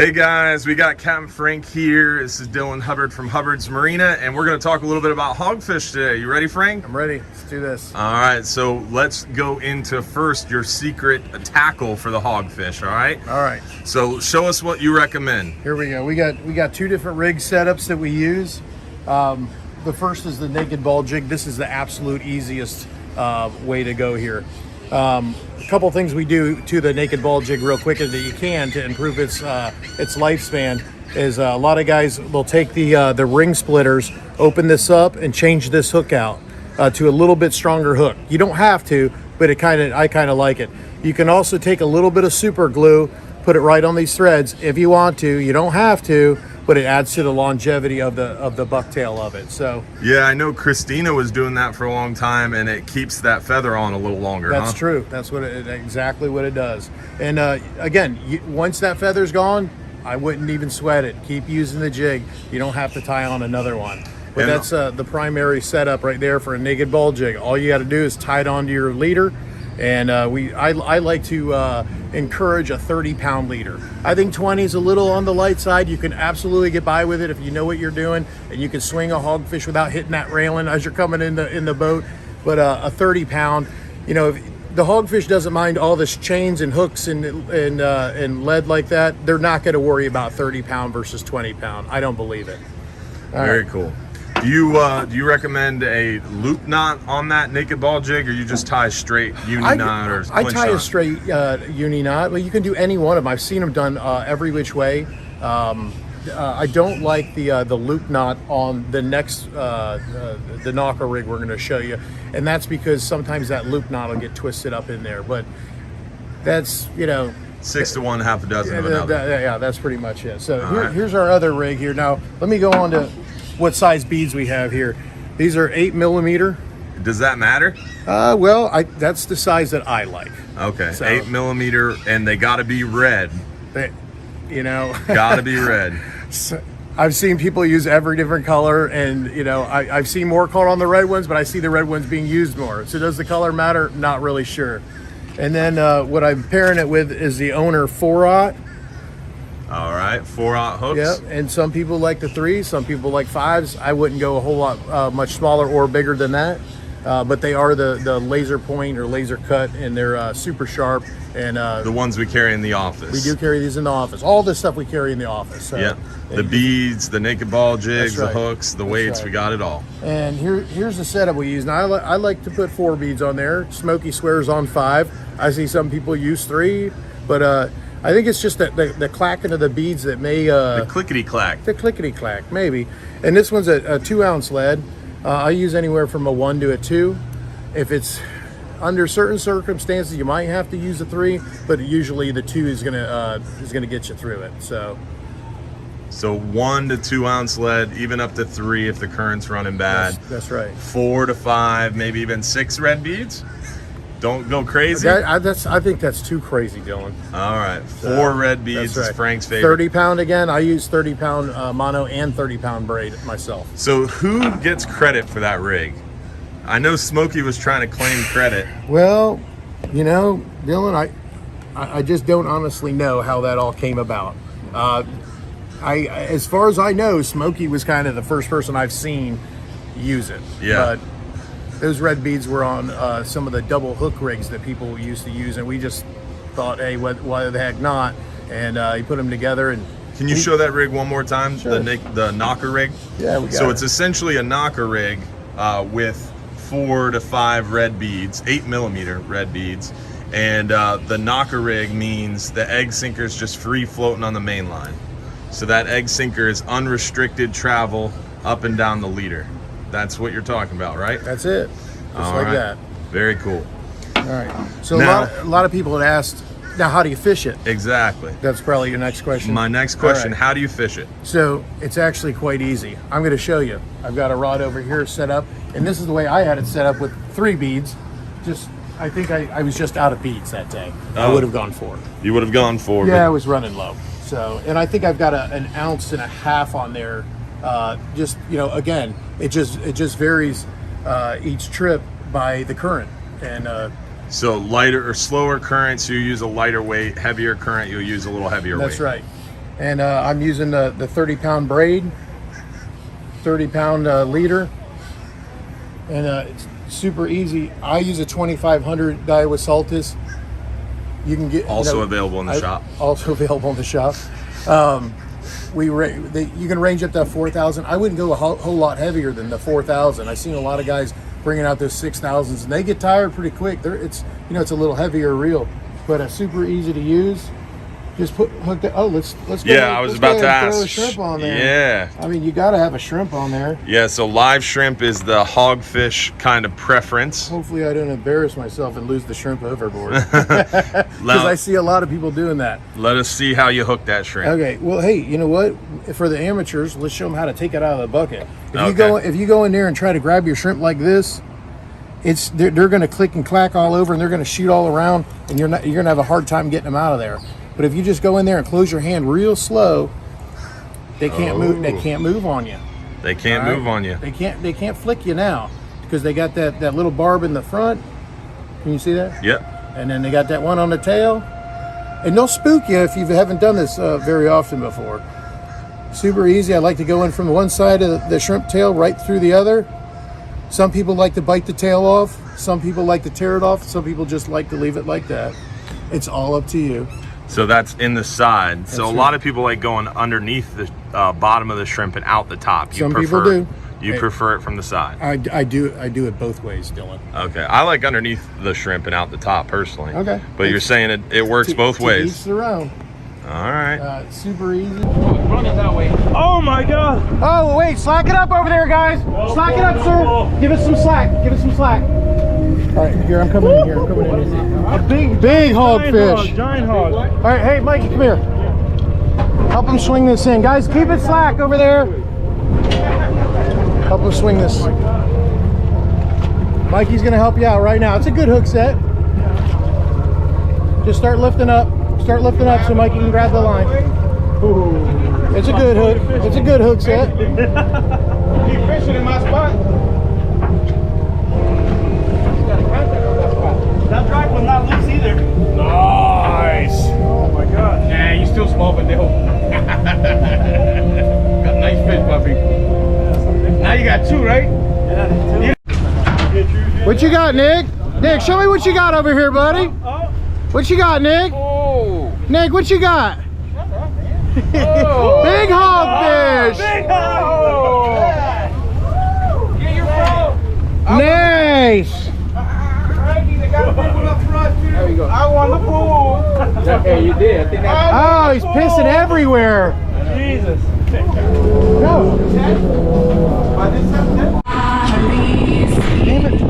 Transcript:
Hey guys, we got Captain Frank here. This is Dylan Hubbard from Hubbard's Marina, and we're going to talk a little bit about hogfish today. You ready, Frank? I'm ready. Let's do this. All right, so let's go into first your secret tackle for the hogfish. All right. All right. So show us what you recommend. Here we go. We got two different rig setups that we use. The first is the naked ball jig. This is the absolute easiest way to go here. A couple things we do to the naked ball jig real quick that you can to improve its lifespan is a lot of guys will take the ring splitters, open this up, and change this hook out to a little bit stronger hook. You don't have to, but I kind of like it. You can also take a little bit of super glue, put it right on these threads if you want to. You don't have to, but it adds to the longevity of the bucktail of it. So yeah, I know Christina was doing that for a long time, and it keeps that feather on a little longer. That's true. That's exactly what it does. And again, once that feather's gone, I wouldn't even sweat it. Keep using the jig. You don't have to tie on another one. But that's the primary setup right there for a naked ball jig. All you got to do is tie it onto your leader. And I like to encourage a 30-pound leader. I think 20 is a little on the light side. You can absolutely get by with it if you know what you're doing, and you can swing a hogfish without hitting that railing as you're coming in the boat. But a 30-pound, if the hogfish doesn't mind all this chains and hooks and lead like that, they're not going to worry about 30-pound versus 20-pound. I don't believe it. Very cool. Do you recommend a loop knot on that naked ball jig, or you just tie straight uni knot or I clinch tie knot? a straight uni knot. Well, you can do any one of them. I've seen them done every which way. I don't like the loop knot on the next the knocker rig we're going to show you, and that's because sometimes that loop knot will get twisted up in there. But that's 6 to 1, half a dozen of another. Yeah, that's pretty much it. So here's our other rig here. Now let me go on to what size beads we have here. These are 8mm. Does that matter? Well, that's the size that I like. Okay, so, 8mm, and they got to be red. Got to be red. So, I've seen people use every different color, and I've seen more caught on the red ones, but I see the red ones being used more. So does the color matter? Not really sure. And then what I'm pairing it with is the Owner 4/0. All right, 4/0 hooks. Yeah, and some people like the 3s, some people like 5s. I wouldn't go a whole lot much smaller or bigger than that, but they are the laser point or laser cut, and they're super sharp. And the ones we carry in the office. We do carry these in the office. All this stuff we carry in the office. So, yeah, the beads, the naked ball jigs, right. the hooks, the weights, we got it all. And here's the setup we use. Now I like to put 4 beads on there. Smokey swears on 5. I see some people use 3, but I think it's just the clacking of the beads that may the clickety clack. The clickety clack, maybe. And this one's a 2-ounce lead. I use anywhere from a 1 to a 2. If it's under certain circumstances, you might have to use a 3, but usually the 2 is gonna get you through it. So 1 to 2 ounce lead, even up to 3 if the current's running bad. That's right. 4 to 5, maybe even 6 red beads. Don't go crazy. I think that's too crazy, Dylan. All right, 4 red beads is Frank's favorite. 30-pound again. I use 30-pound mono and 30-pound braid myself. So who gets credit for that rig? I know Smokey was trying to claim credit. Well, Dylan, I just don't honestly know how that all came about. As far as I know, Smokey was kind of the first person I've seen use it. Yeah. But those red beads were on some of the double hook rigs that people used to use, and we just thought, hey, why the heck not? And he put them together. And can you show that rig one more time? Sure. The knocker rig. Yeah, we got So it. it's essentially a knocker rig with 4 to 5 red beads, 8mm red beads, and the knocker rig means the egg sinker is just free floating on the main line. So that egg sinker is unrestricted travel up and down the leader. That's what you're talking about, right? That's it. Just like that. Very cool. All right. So Now, a lot of people had asked, now how do you fish it? Exactly. That's probably your next question. My next question, All right. How do you fish it? So it's actually quite easy. I'm going to show you. I've got a rod over here set up, and this is the way I had it set up with 3 beads. I think I was just out of beads that day. I would have gone 4. You would have gone 4. Yeah, I was running low. So, and I think I've got an 1.5 ounces on there. Again, it just varies each trip by the current. And so lighter or slower currents, you use a lighter weight. Heavier current, you'll use a little heavier weight. that's right. And I'm using the 30-pound braid, 30-pound leader, and it's super easy. I use a 2500 guy with Saltus. You can get Also available in the shop. Also available in the shop. You can range up to 4,000. I wouldn't go a whole lot heavier than the 4,000. I've seen a lot of guys bringing out those 6,000s, and they get tired pretty quick. It's a little heavier reel, but super easy to use. Just hook the. Oh, let's go. Yeah, I was about to ask. Throw a shrimp on there. Yeah. I mean, you got to have a shrimp on there. Yeah. So live shrimp is the hogfish kind of preference. Hopefully, I don't embarrass myself and lose the shrimp overboard. Because I see a lot of people doing that. Let us see how you hook that shrimp. Okay. Well, hey, you know what? For the amateurs, let's show them how to take it out of the bucket. If you go in there and try to grab your shrimp like this, they're going to click and clack all over, and they're going to shoot all around, and you're going to have a hard time getting them out of there. But if you just go in there and close your hand real slow, they can't move. They can't move on you. They can't move on you. They can't flick you now because they got that little barb in the front. Can you see that? Yep. And then they got that one on the tail, and they'll spook you if you haven't done this very often before. Super easy. I like to go in from one side of the shrimp tail right through the other. Some people like to bite the tail off. Some people like to tear it off. Some people just like to leave it like that. It's all up to you. So that's in the side. So a lot of people like going underneath the bottom of the shrimp and out the top. Some people do. You prefer it from the side. I do it both ways, Dylan. Okay, I like underneath the shrimp and out the top personally. Okay. But you're saying it works both ways. Each their own. All right. Super easy. Running that way. Oh my God! Oh wait, slack it up over there, guys. Slack it up, sir. Give us some slack. Give us some slack. All right, here I'm coming in. Here I'm coming in. A Big hogfish. Giant hog. All right, hey Mikey, come here. Help him swing this in, guys. Keep it slack over there. Help him swing this. Mikey's gonna help you out right now. It's a good hook set. Just start lifting up. Start lifting up so Mikey can grab the line. Ooh. It's a good hook. It's a good hook set. Keep fishing in my spot. That drag will not loose either. Nice. Oh my God. Nah, you still small, but they'll. Got nice fish, puppy. Now you got two, right? Yeah. What you got, Nick? Nick, show me what you got over here, buddy. What you got, Nick? Oh. Nick, what you got? Oh. Big hogfish. Big hog. Get your phone. Nice. There you go. I won the pool. Okay, you did. I think that's. Oh, he's pissing everywhere. Jesus. No. Damn it.